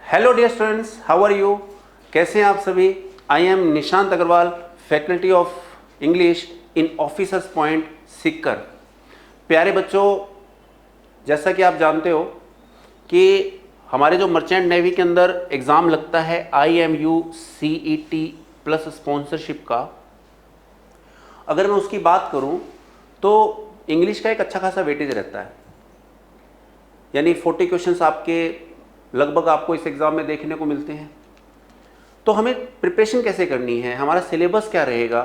Hello dear students, how are you? कैसे हैं आप सभी? I am Nishant Agarwal, faculty of English in Officers Point Sikar. प्यारे बच्चों, जैसा कि आप जानते हो कि हमारे जो मर्चेंट नेवी के अंदर एग्ज़ाम लगता है IMU CET प्लस स्पॉन्सरशिप का, अगर मैं उसकी बात करूं तो इंग्लिश का एक अच्छा खासा वेटेज रहता है। यानी 40 क्वेश्चंस आपके लगभग आपको इस एग्ज़ाम में देखने को मिलते हैं। तो हमें प्रिपरेशन कैसे करनी है, हमारा सिलेबस क्या रहेगा,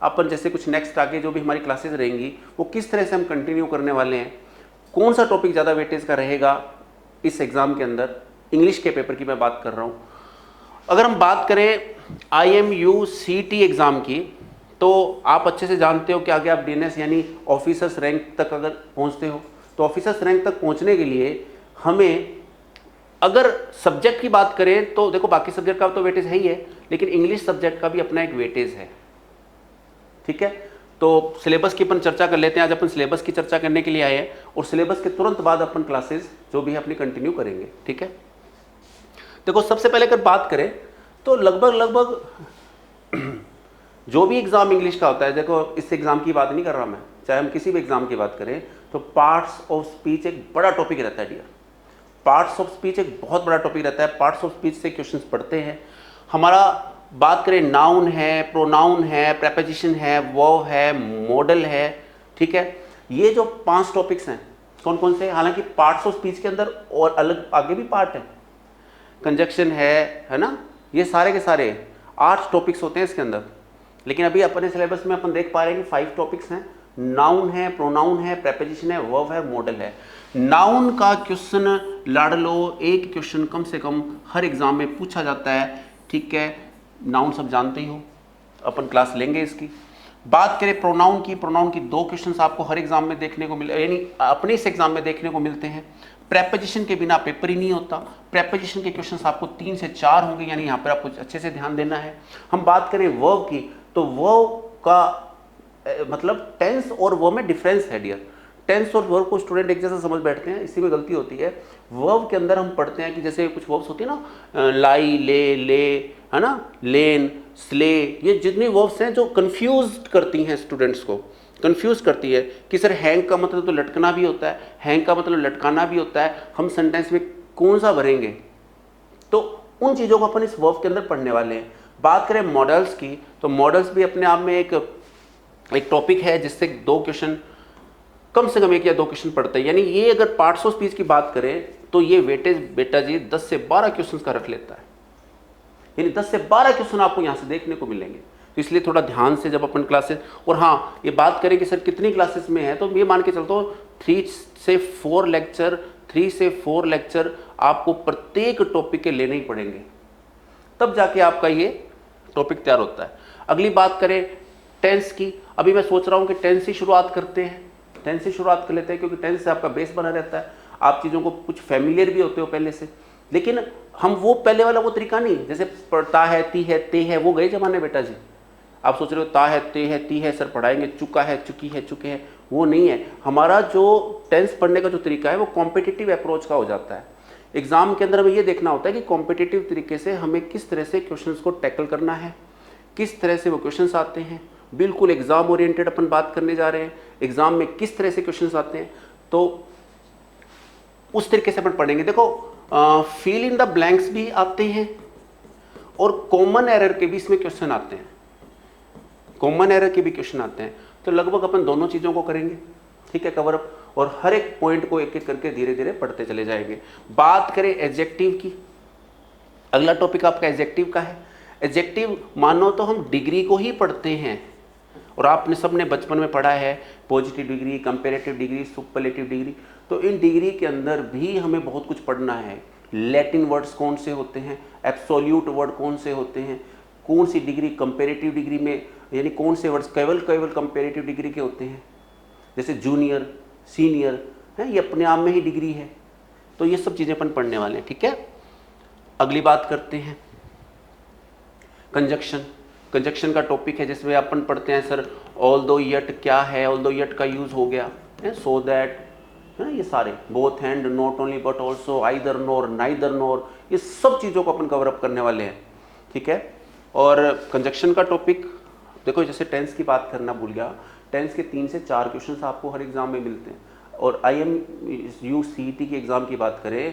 अपन जैसे कुछ नेक्स्ट आगे जो भी हमारी क्लासेस रहेंगी वो किस तरह से हम कंटिन्यू करने वाले हैं, कौन सा टॉपिक ज़्यादा वेटेज का रहेगा इस एग्ज़ाम के अंदर, इंग्लिश के पेपर की मैं बात कर रहा हूँ। अगर हम बात करें IMU CET एग्ज़ाम की, तो आप अच्छे से जानते हो कि आगे आप DNS यानी ऑफिसर्स रैंक तक अगर पहुँचते हो तो ऑफिसर्स रैंक तक पहुँचने के लिए हमें, अगर सब्जेक्ट की बात करें तो देखो बाकी सब्जेक्ट का तो वेटेज है ही है, लेकिन इंग्लिश सब्जेक्ट का भी अपना एक वेटेज है। ठीक है, तो सिलेबस की अपन चर्चा कर लेते हैं। आज अपन सिलेबस की चर्चा करने के लिए आए हैं और सिलेबस के तुरंत बाद अपन क्लासेस जो भी है अपनी कंटिन्यू करेंगे। ठीक है, देखो सबसे पहले अगर बात करें तो लगभग जो भी एग्जाम इंग्लिश का होता है, देखो इस एग्जाम की बात नहीं कर रहा मैं, चाहे हम किसी भी एग्जाम की बात करें, तो पार्ट्स ऑफ स्पीच एक बड़ा टॉपिक रहता है डियर। पार्ट्स ऑफ स्पीच एक बहुत बड़ा टॉपिक रहता है। पार्ट्स ऑफ स्पीच से क्वेश्चंस पढ़ते हैं। हमारा बात करें नाउन है, प्रोनाउन है, प्रेपोजिशन है, वर्ब है, मॉडल है। ठीक है, ये जो 5 टॉपिक्स हैं कौन कौन से, हालांकि पार्ट्स ऑफ स्पीच के अंदर और अलग आगे भी पार्ट है, कंजक्शन है ना, ये सारे के सारे 8 टॉपिक्स होते हैं इसके अंदर। लेकिन अभी अपने सिलेबस में अपन देख पा रहे हैं कि 5 टॉपिक्स हैं। नाउन है, प्रोनाउन है, प्रेपोजिशन है, वर्ब है, मॉडल है। नाउन का क्वेश्चन लाड़ लो, एक क्वेश्चन कम से कम हर एग्जाम में पूछा जाता है। ठीक है, नाउन सब जानते ही हो, अपन क्लास लेंगे इसकी। बात करें प्रोनाउन की, प्रोनाउन की 2 क्वेश्चंस आपको हर एग्जाम में देखने को मिले, यानी अपने इस एग्जाम में देखने को मिलते हैं। प्रेपोजिशन के बिना पेपर ही नहीं होता। प्रेपोजिशन के क्वेश्चंस आपको 3 से 4 होंगे, यानी यहाँ पर आपको अच्छे से ध्यान देना है। हम बात करें वर्ब की, तो वर्ब का मतलब टेंस और वर्ब में डिफरेंस है डियर। टेंस और वर्ब को स्टूडेंट एक जैसा समझ बैठते हैं, इसी में गलती होती है। वर्ब के अंदर हम पढ़ते हैं कि जैसे कुछ वर्ब्स होती है ना, लाई, ले है ना, लेन, स्ले, ये जितनी वर्ब्स हैं जो कंफ्यूज करती हैं स्टूडेंट्स को, कंफ्यूज करती है कि सर हैंग का मतलब तो लटकना भी होता है, हैंग का मतलब लटकाना भी होता है, हम सेंटेंस में कौन सा भरेंगे। तो उन चीज़ों को अपन इस वर्ब के अंदर पढ़ने वाले हैं। बात करें मॉडल्स की, तो मॉडल्स भी अपने आप में एक टॉपिक है जिससे 2 क्वेश्चन, कम से कम 1 या 2 क्वेश्चन पढ़ते हैं। यानी ये अगर पार्ट्स ऑफ स्पीच की बात करें तो ये वेटेज बेटा जी 10 से 12 क्वेश्चन का रख लेता है, यानी 10 से 12 क्वेश्चन आपको यहाँ से देखने को मिलेंगे। तो इसलिए थोड़ा ध्यान से जब अपन क्लासेस, और हाँ ये बात करें कि सर कितनी क्लासेस में है, तो ये मान के चलता हूँ 3 से 4 लेक्चर आपको प्रत्येक टॉपिक के लेने ही पड़ेंगे, तब जाके आपका ये टॉपिक तैयार होता है। अगली बात करें टेंस की, अभी मैं सोच रहा हूँ कि टेंस से शुरुआत करते हैं, टेंस से शुरुआत कर लेते हैं, क्योंकि टेंस से आपका बेस बना रहता है, आप चीज़ों को कुछ फैमिलियर भी होते हो पहले से। लेकिन हम वो पहले वाला वो तरीका नहीं, जैसे पढ़ता है, ती है, ते है, वो गए जमाने बेटा जी। आप सोच रहे हो ता है, ते है, ती है सर पढ़ाएंगे, चुका है, चुकी है, चुके हैं, वो नहीं है। हमारा जो टेंस पढ़ने का जो तरीका है वो कॉम्पिटिटिव अप्रोच का हो जाता है। एग्जाम के अंदर हमें ये देखना होता है कि कॉम्पिटिटिव तरीके से हमें किस तरह से क्वेश्चंस को टैकल करना है, किस तरह से वो क्वेश्चंस आते हैं। बिल्कुल एग्जाम ओरिएंटेड अपन बात करने जा रहे हैं, एग्जाम में किस तरह से क्वेश्चंस आते हैं, तो उस तरीके से अपन पढ़ेंगे। देखो फिल इन द ब्लैंक्स भी आते हैं और कॉमन एरर के भी इसमें क्वेश्चन आते हैं, कॉमन एरर के भी क्वेश्चन आते हैं। तो लगभग अपन दोनों चीज़ों को करेंगे, ठीक है, कवर अप, और हर एक पॉइंट को एक एक करके धीरे धीरे पढ़ते चले जाएंगे। बात करें एडजेक्टिव की, अगला टॉपिक आपका एडजेक्टिव का है। एडजेक्टिव मानो तो हम डिग्री को ही पढ़ते हैं, और आपने सबने बचपन में पढ़ा है positive degree, comparative degree, superlative degree. तो इन डिग्री के अंदर भी हमें बहुत कुछ पढ़ना है। लैटिन वर्ड्स कौन से होते हैं, एब्सोल्यूट वर्ड कौन से होते हैं, कौन सी डिग्री कंपेरेटिव डिग्री में, यानी कौन से वर्ड्स केवल कंपेरेटिव डिग्री के होते हैं, जैसे जूनियर, सीनियर है, ये अपने आप में ही डिग्री है। तो ये सब चीज़ें अपन पढ़ने वाले हैं, ठीक है। अगली बात करते हैं कंजक्शन। कंजक्शन का टॉपिक है जिसमें अपन पढ़ते हैं सर ऑल्दो यट क्या है, ऑल्दो यट का यूज़ हो गया है, सो दैट है ना, ये सारे both and, not only but also, either nor, neither nor, ये सब चीज़ों को अपन कवर अप करने वाले हैं, ठीक है। और कंजक्शन का टॉपिक देखो, जैसे टेंस की बात करना भूल गया, टेंस के 3 से 4 क्वेश्चन आपको हर एग्जाम में मिलते हैं। और IMU CET की एग्ज़ाम की बात करें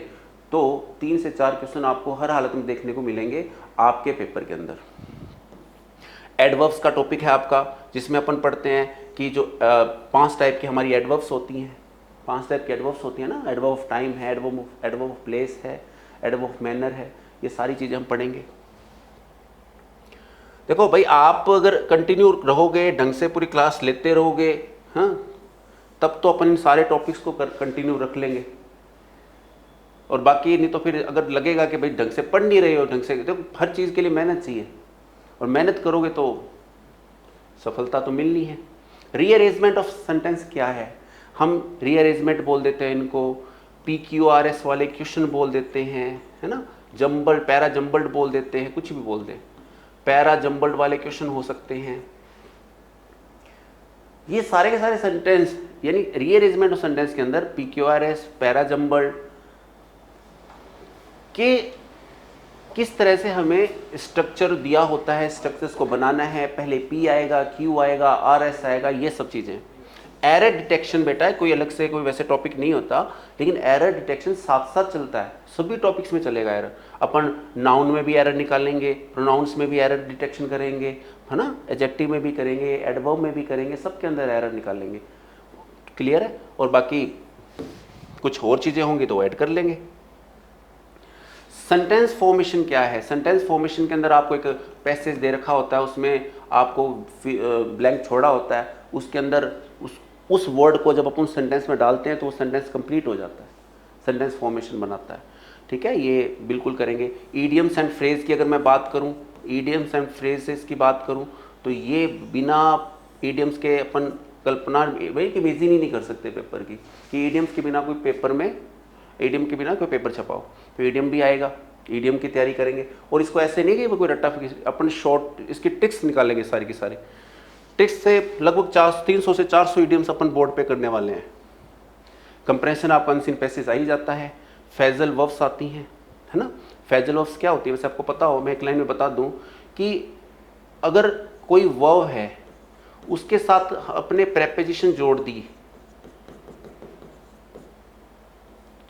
तो 3 से 4 क्वेश्चन आपको हर हालत में देखने को मिलेंगे आपके पेपर के अंदर। एडवर्ब्स का टॉपिक है आपका, जिसमें अपन पढ़ते हैं कि जो 5 टाइप की हमारी एडवर्ब्स होती हैं, 5 टाइप की एडवर्ब्स होती हैं ना। एडवर्ब ऑफ टाइम है, एडवर्ब ऑफ प्लेस है, एडवर्ब ऑफ मैनर है, ये सारी चीज़ें हम पढ़ेंगे। देखो भाई, आप अगर कंटिन्यू रहोगे, ढंग से पूरी क्लास लेते रहोगे, हाँ, तब तो अपन इन सारे टॉपिक्स को कंटिन्यू रख लेंगे। और बाकी नहीं तो फिर अगर लगेगा कि भाई ढंग से पढ़ नहीं रहे हो, ढंग से, तो हर चीज़ के लिए मेहनत चाहिए, और मेहनत करोगे तो सफलता तो मिलनी है। रीअरेंजमेंट ऑफ सेंटेंस क्या है? हम रीअरेंजमेंट बोल देते हैं इनको, PQRS वाले क्वेश्चन बोल देते हैं, है ना, जम्बल्ड, पैरा जम्बल्ड बोल देते हैं, कुछ भी बोल दें, पैरा जम्बल्ड वाले क्वेश्चन हो सकते हैं। ये सारे के सारे सेंटेंस, यानी रीअरेंजमेंट ऑफ सेंटेंस के अंदर PQRS, पैरा जम्बल्ड के किस तरह से हमें स्ट्रक्चर दिया होता है, स्ट्रक्चर्स को बनाना है, पहले P आएगा, Q आएगा, RS आएगा, ये सब चीज़ें। एरर डिटेक्शन बेटा है, कोई अलग से कोई वैसे टॉपिक नहीं होता, लेकिन एरर डिटेक्शन साथ साथ चलता है, सभी टॉपिक्स में चलेगा एरर। अपन नाउन में भी एरर निकालेंगे, प्रोनाउंस में भी एरर डिटेक्शन करेंगे, है ना, एडजेक्टिव में भी करेंगे, एडवर्ब में भी करेंगे, सबके अंदर एरर निकालेंगे। क्लियर है? और बाकी कुछ और चीज़ें होंगी तो ऐड कर लेंगे। सेंटेंस फॉर्मेशन क्या है? सेंटेंस फॉर्मेशन के अंदर आपको एक पैसेज दे रखा होता है, उसमें आपको ब्लैंक छोड़ा होता है, उसके अंदर उस वर्ड को जब अपन सेंटेंस में डालते हैं तो वो सेंटेंस कंप्लीट हो जाता है, सेंटेंस फॉर्मेशन बनाता है, ठीक है। ये बिल्कुल करेंगे। ईडियम्स एंड फ्रेज की अगर मैं बात करूं, ईडियम्स एंड फ्रेजेस की बात करूं, तो ये बिना ईडियम्स के अपन कल्पना भाई कि इमेजिन ही नहीं कर सकते पेपर की, कि ईडियम्स के बिना कोई पेपर में, ईडियम के बिना कोई पेपर छपाओ, तो ईडियम भी आएगा, ईडियम की तैयारी करेंगे। और इसको ऐसे नहीं कि कोई रट्टा, अपन शॉर्ट इसकी टिक्स निकालेंगे, सारी की सारी टिक्स से लगभग 300 से 400 ईडियम्स अपन बोर्ड पे करने वाले हैं। कंप्रेशन ऑफ अनसीन पैसेज आ ही जाता है, फेजल वर्ब्स आती हैं, है ना। फेजल वर्ब्स क्या होती है वैसे आपको पता हो, मैं एक लाइन में बता दूं कि अगर कोई वर्ब है उसके साथ अपने प्रेपोजिशन जोड़ दी,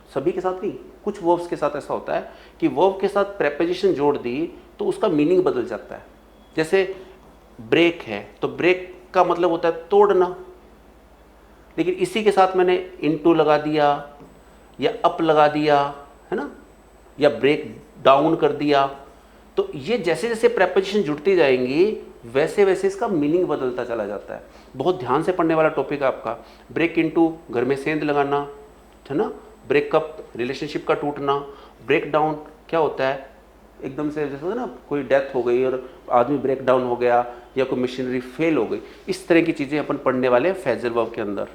सभी के साथ नहीं, कुछ वर्ब्स के साथ ऐसा होता है कि वर्ब के साथ प्रेपोजिशन जोड़ दी तो उसका मीनिंग बदल जाता है। जैसे ब्रेक है तो ब्रेक का मतलब होता है तोड़ना, लेकिन इसी के साथ मैंने इनटू लगा दिया या अप लगा दिया, है ना, या ब्रेक डाउन कर दिया, तो ये जैसे जैसे प्रेपोजिशन जुड़ती जाएंगी वैसे वैसे इसका मीनिंग बदलता चला जाता है। बहुत ध्यान से पढ़ने वाला टॉपिक है आपका। ब्रेक इनटू घर में सेंध लगाना, है ना, ब्रेकअप रिलेशनशिप का टूटना, ब्रेक डाउन क्या होता है, एकदम से जैसे होता है ना कोई डेथ हो गई और आदमी ब्रेक डाउन हो गया, या कोई मशीनरी फेल हो गई, इस तरह की चीज़ें अपन पढ़ने वाले हैं फ्रेजल वर्ब के अंदर।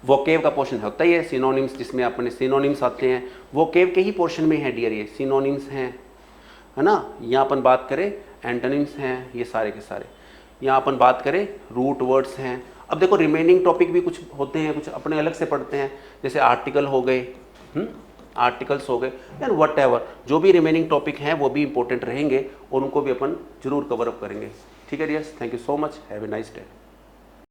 वोकेब का पोर्शन होता ही है, सिनोनिम्स, जिसमें अपने सिनोनिम्स आते हैं, वोकेब के ही पोर्शन में है डियर, ये सिनोनिम्स हैं, है ना। यहाँ अपन बात करें एंटोनिम्स हैं, ये सारे के सारे। यहाँ अपन बात करें रूट वर्ड्स हैं। अब देखो रिमेनिंग टॉपिक भी कुछ होते हैं, कुछ अपने अलग से पढ़ते हैं, जैसे आर्टिकल हो गए, आर्टिकल्स हो गए, एंड वट एवर, जो भी रिमेनिंग टॉपिक हैं वो भी इंपॉर्टेंट रहेंगे और उनको भी अपन जरूर कवर अप करेंगे। ठीक है dears, thank you so much, have a nice day.